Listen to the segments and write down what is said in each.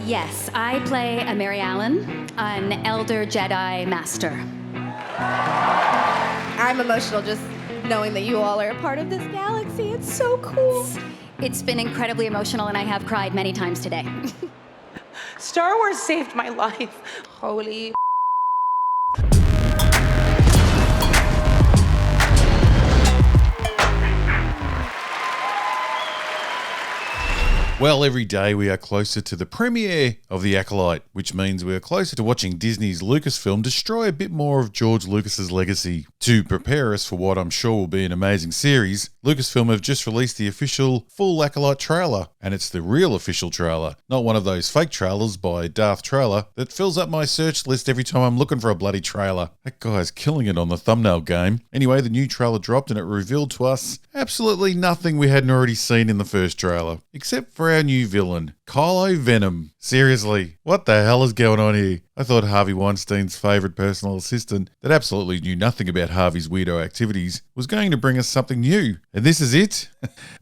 Yes, I play a Mary Allen, an elder Jedi master. I'm emotional just knowing that you all are a part of this galaxy. It's so cool. It's been incredibly emotional, and I have cried many times today. Star Wars saved my life. Holy Well, every day we are closer to the premiere of The Acolyte, which means we are closer to watching Disney's Lucasfilm destroy a bit more of George Lucas's legacy. To prepare us for what I'm sure will be an amazing series, Lucasfilm have just released the official full Acolyte trailer, and it's the real official trailer, not one of those fake trailers by Darth Trailer that fills up my search list every time I'm looking for a bloody trailer. That guy's killing it on the thumbnail game. Anyway, the new trailer dropped and it revealed to us absolutely nothing we hadn't already seen in the first trailer, except for our new villain, Kylo Venom. Seriously, what the hell is going on here? I thought Harvey Weinstein's favourite personal assistant that absolutely knew nothing about Harvey's weirdo activities was going to bring us something new. And this is it?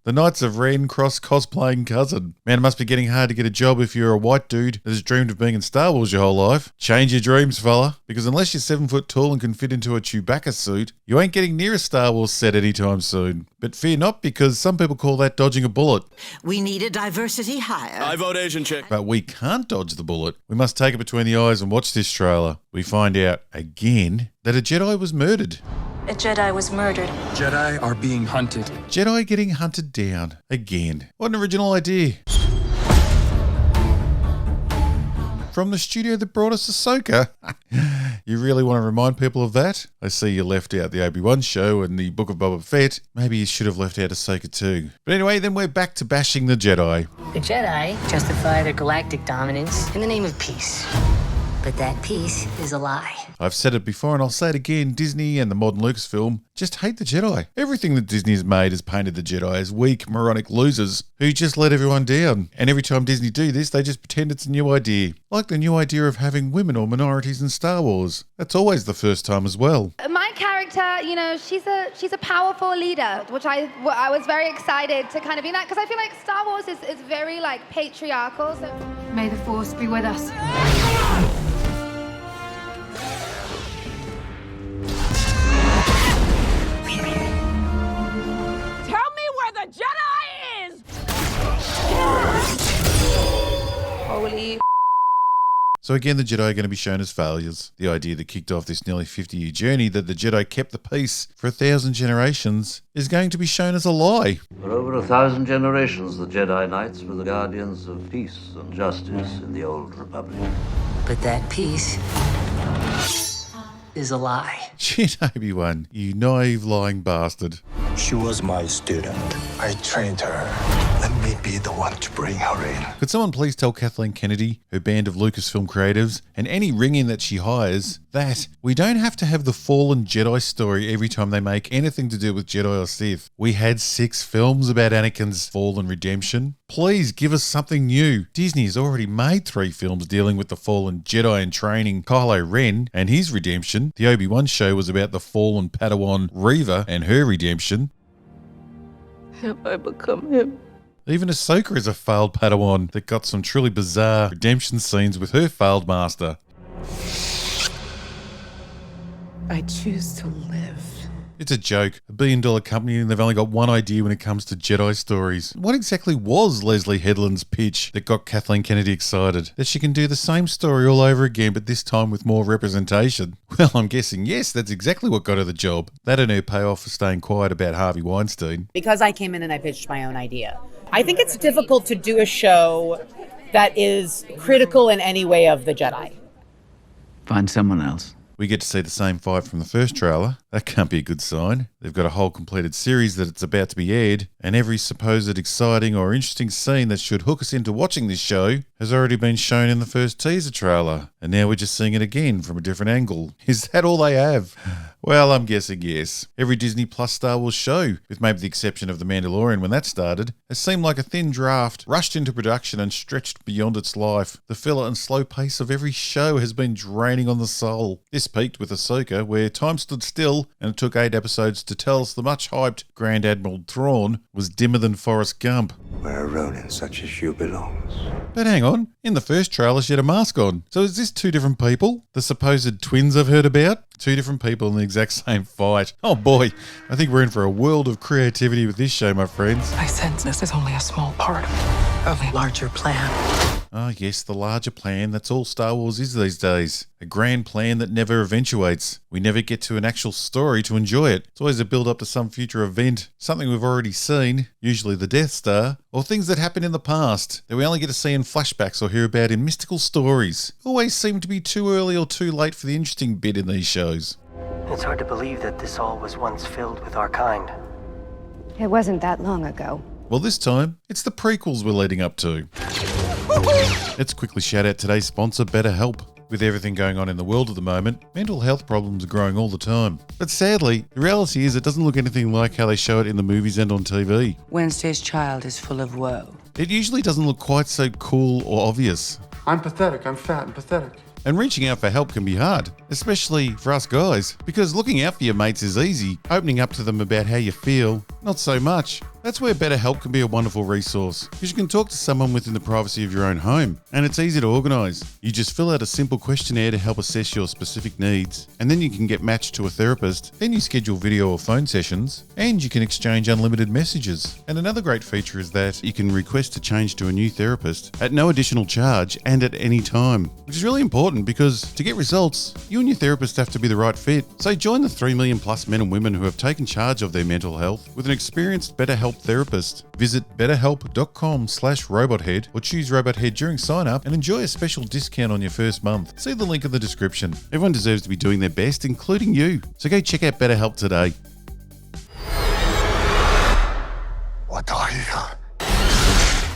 The Knights of Ren cross cosplaying cousin. Man, it must be getting hard to get a job if you're a white dude that has dreamed of being in Star Wars your whole life. Change your dreams, fella. Because unless you're 7 foot tall and can fit into a Chewbacca suit, you ain't getting near a Star Wars set anytime soon. But fear not, because some people call that dodging a bullet. We need a diversity hire. I vote Asian chick. But we can't dodge the bullet. We must take it between the eyes and watch this trailer. We find out, again, that a Jedi was murdered. A Jedi was murdered. Jedi are being hunted. Jedi getting hunted down. Again. What an original idea. From the studio that brought us Ahsoka. You really want to remind people of that? I see you left out the Obi-Wan show and the Book of Boba Fett. Maybe you should have left out Ahsoka too. But anyway, then we're back to bashing the Jedi. The Jedi justify their galactic dominance in the name of peace. But that peace is a lie. I've said it before and I'll say it again. Disney and the modern Lucasfilm just hate the Jedi. Everything that Disney has made has painted the Jedi as weak, moronic losers who just let everyone down. And every time Disney do this, they just pretend it's a new idea. Like the new idea of having women or minorities in Star Wars. That's always the first time as well. My character, you know, she's a powerful leader, which I was very excited to kind of be that, because I feel like Star Wars is very like patriarchal. So. May the Force be with us. Tell me where the Jedi is! Holy So again, the Jedi are going to be shown as failures. The idea that kicked off this nearly 50-year journey that the Jedi kept the peace for 1,000 generations is going to be shown as a lie. For over 1,000 generations, the Jedi Knights were the guardians of peace and justice in the Old Republic. But that peace is a lie. Shit, Obi-Wan, you naive, lying bastard. She was my student. I trained her. Let me be the one to bring her in. Could someone please tell Kathleen Kennedy, her band of Lucasfilm creatives, and any ring-in that she hires, that we don't have to have the fallen Jedi story every time they make anything to do with Jedi or Sith. We had 6 films about Anakin's fall and redemption. Please give us something new. Disney has already made 3 films dealing with the fallen Jedi in training Kylo Ren and his redemption. The Obi-Wan show was about the fallen Padawan Reva and her redemption. have I become him? Even Ahsoka is a failed Padawan that got some truly bizarre redemption scenes with her failed master. I choose to live. It's a joke. $1 billion company and they've only got one idea when it comes to Jedi stories. What exactly was Leslie Headland's pitch that got Kathleen Kennedy excited? That she can do the same story all over again, but this time with more representation? Well, I'm guessing yes, that's exactly what got her the job. That and her payoff for staying quiet about Harvey Weinstein. Because I came in and I pitched my own idea. I think it's difficult to do a show that is critical in any way of the Jedi. Find someone else. We get to see the same fight from the first trailer. That can't be a good sign. They've got a whole completed series that it's about to be aired, and every supposed exciting or interesting scene that should hook us into watching this show has already been shown in the first teaser trailer, and now we're just seeing it again from a different angle. Is that all they have? Well, I'm guessing yes. Every Disney Plus Star Wars show, with maybe the exception of The Mandalorian when that started, has seemed like a thin draft, rushed into production and stretched beyond its life. The filler and slow pace of every show has been draining on the soul. This peaked with Ahsoka, where time stood still real, and it took 8 episodes to tell us the much-hyped Grand Admiral Thrawn was dimmer than Forrest Gump. Where a Ronin such as you belongs. But hang on, in the first trailer she had a mask on. So is this 2 different people? The supposed twins I've heard about? 2 different people in the exact same fight. Oh boy, I think we're in for a world of creativity with this show, my friends. I sense this is only a small part of a larger plan. Ah yes, the larger plan, that's all Star Wars is these days. A grand plan that never eventuates. We never get to an actual story to enjoy it. It's always a build up to some future event, something we've already seen, usually the Death Star, or things that happened in the past that we only get to see in flashbacks or hear about in mystical stories. Always seem to be too early or too late for the interesting bit in these shows. It's hard to believe that this all was once filled with our kind. It wasn't that long ago. Well, this time, it's the prequels we're leading up to. Let's quickly shout out today's sponsor, BetterHelp. With everything going on in the world at the moment, mental health problems are growing all the time. But sadly, the reality is it doesn't look anything like how they show it in the movies and on TV. Wednesday's child is full of woe. It usually doesn't look quite so cool or obvious. I'm pathetic. I'm fat and pathetic. And reaching out for help can be hard, especially for us guys, because looking out for your mates is easy, opening up to them about how you feel, not so much. That's where BetterHelp can be a wonderful resource, because you can talk to someone within the privacy of your own home, and it's easy to organise. You just fill out a simple questionnaire to help assess your specific needs, and then you can get matched to a therapist, then you schedule video or phone sessions, and you can exchange unlimited messages. And another great feature is that you can request to change to a new therapist at no additional charge and at any time, which is really important because to get results, you and your therapist have to be the right fit. So join the 3 million plus men and women who have taken charge of their mental health with an experienced BetterHelp therapist. Visit betterhelp.com/robothead or choose Robothead during sign up and enjoy a special discount on your first month. See the link in the description. Everyone deserves to be doing their best, including you. So go check out BetterHelp today. What are you?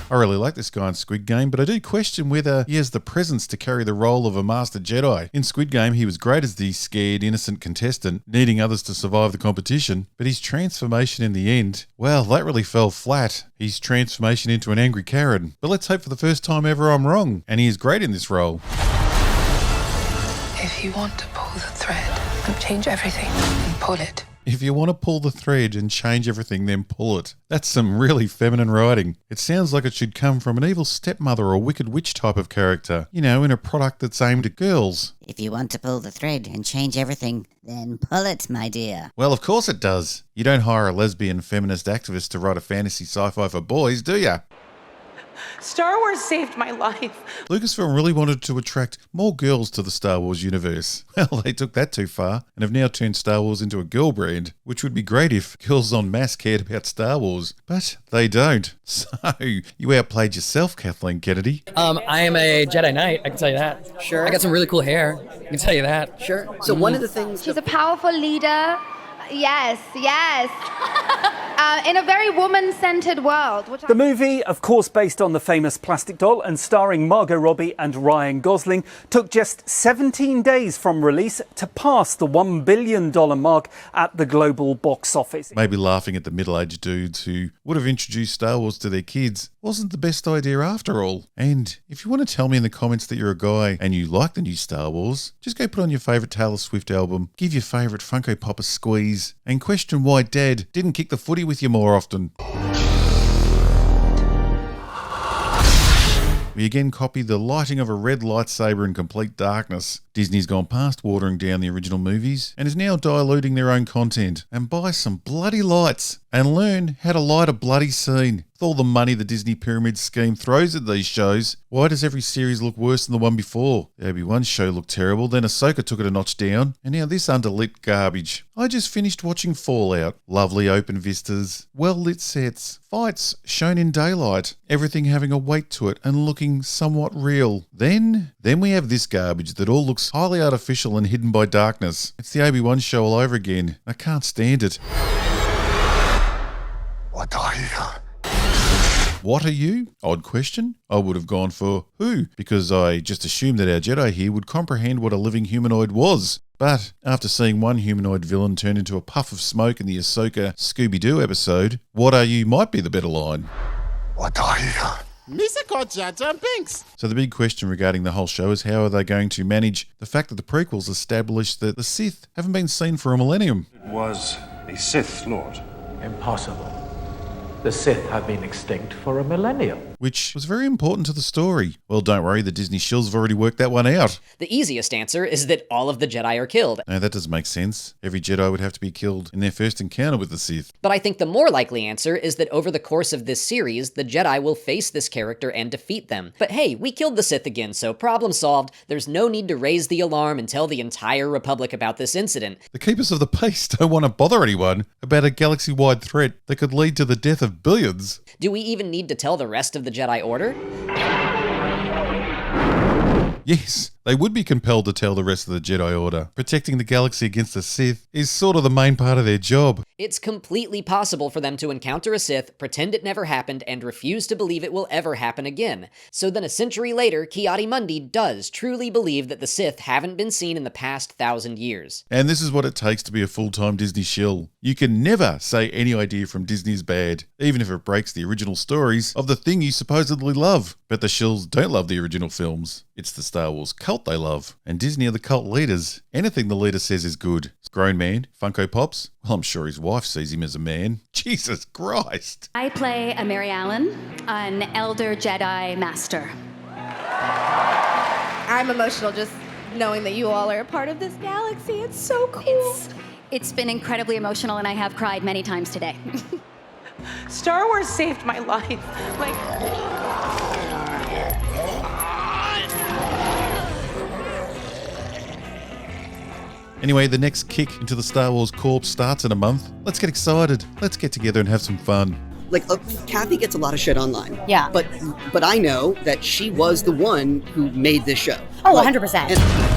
I really like this guy in Squid Game, but I do question whether he has the presence to carry the role of a Master Jedi. In Squid Game, he was great as the scared, innocent contestant, needing others to survive the competition, but his transformation in the end, well, that really fell flat. His transformation into an angry Karen. But let's hope for the first time ever I'm wrong, and he is great in this role. If you want to pull the thread and change everything, then pull it. If you want to pull the thread and change everything, then pull it. That's some really feminine writing. It sounds like it should come from an evil stepmother or wicked witch type of character, you know, in a product that's aimed at girls. If you want to pull the thread and change everything, then pull it, my dear. Well, of course it does. You don't hire a lesbian feminist activist to write a fantasy sci-fi for boys, do ya? Star Wars saved my life. Lucasfilm really wanted to attract more girls to the Star Wars universe. Well, they took that too far and have now turned Star Wars into a girl brand, which would be great if girls en masse cared about Star Wars. But they don't. So, you outplayed yourself, Kathleen Kennedy. I am a Jedi Knight, I can tell you that. Sure. I got some really cool hair, I can tell you that. Sure. So one of the things... She's a powerful leader. Yes. In a very woman-centered world. The movie, of course based on the famous plastic doll and starring Margot Robbie and Ryan Gosling, took just 17 days from release to pass the $1 billion mark at the global box office. Maybe laughing at the middle-aged dudes who would have introduced Star Wars to their kids wasn't the best idea after all. And if you want to tell me in the comments that you're a guy and you like the new Star Wars, just go put on your favourite Taylor Swift album, give your favourite Funko Pop a squeeze, and question why Dad didn't kick the footy with you more often. We again copy the lighting of a red lightsaber in complete darkness. Disney's gone past watering down the original movies and is now diluting their own content. And buy some bloody lights and learn how to light a bloody scene. With all the money the Disney Pyramid Scheme throws at these shows, why does every series look worse than the one before? The Obi-Wan show looked terrible, then Ahsoka took it a notch down, and now this underlit garbage. I just finished watching Fallout. Lovely open vistas, well-lit sets, fights shown in daylight, everything having a weight to it and looking somewhat real. Then we have this garbage that all looks highly artificial and hidden by darkness. It's the Obi-Wan show all over again. I can't stand it. What are you? What are you? Odd question. I would have gone for who, because I just assumed that our Jedi here would comprehend what a living humanoid was. But after seeing one humanoid villain turn into a puff of smoke in the Ahsoka Scooby-Doo episode, what are you might be the better line. What are you? So the big question regarding the whole show is how are they going to manage the fact that the prequels established that the Sith haven't been seen for a millennium? It was a Sith Lord. Impossible. The Sith have been extinct for a millennium. Which was very important to the story. Well, don't worry, the Disney shills have already worked that one out. The easiest answer is that all of the Jedi are killed. No, that doesn't make sense. Every Jedi would have to be killed in their first encounter with the Sith. But I think the more likely answer is that over the course of this series, the Jedi will face this character and defeat them. But hey, we killed the Sith again, so problem solved. There's no need to raise the alarm and tell the entire Republic about this incident. The Keepers of the Peace don't want to bother anyone about a galaxy-wide threat that could lead to the death of billions. Do we even need to tell the rest of the Jedi Order? Yes, they would be compelled to tell the rest of the Jedi Order. Protecting the galaxy against the Sith is sort of the main part of their job. It's completely possible for them to encounter a Sith, pretend it never happened, and refuse to believe it will ever happen again. So then a century later, Ki-Adi-Mundi does truly believe that the Sith haven't been seen in the past 1,000 years. And this is what it takes to be a full-time Disney shill. You can never say any idea from Disney is bad, even if it breaks the original stories of the thing you supposedly love. But the shills don't love the original films. It's the Star Wars cult they love. And Disney are the cult leaders. Anything the leader says is good. Grown man, Funko Pops? Well, I'm sure his wife sees him as a man. Jesus Christ. I play a Mary Allen, an elder Jedi master. I'm emotional just knowing that you all are a part of this galaxy. It's so cool. It's been incredibly emotional, and I have cried many times today. Star Wars saved my life. Anyway, the next kick into the Star Wars Corps starts in a month. Let's get excited. Let's get together and have some fun. Kathy gets a lot of shit online. Yeah. But I know that she was the one who made this show. Oh, 100%.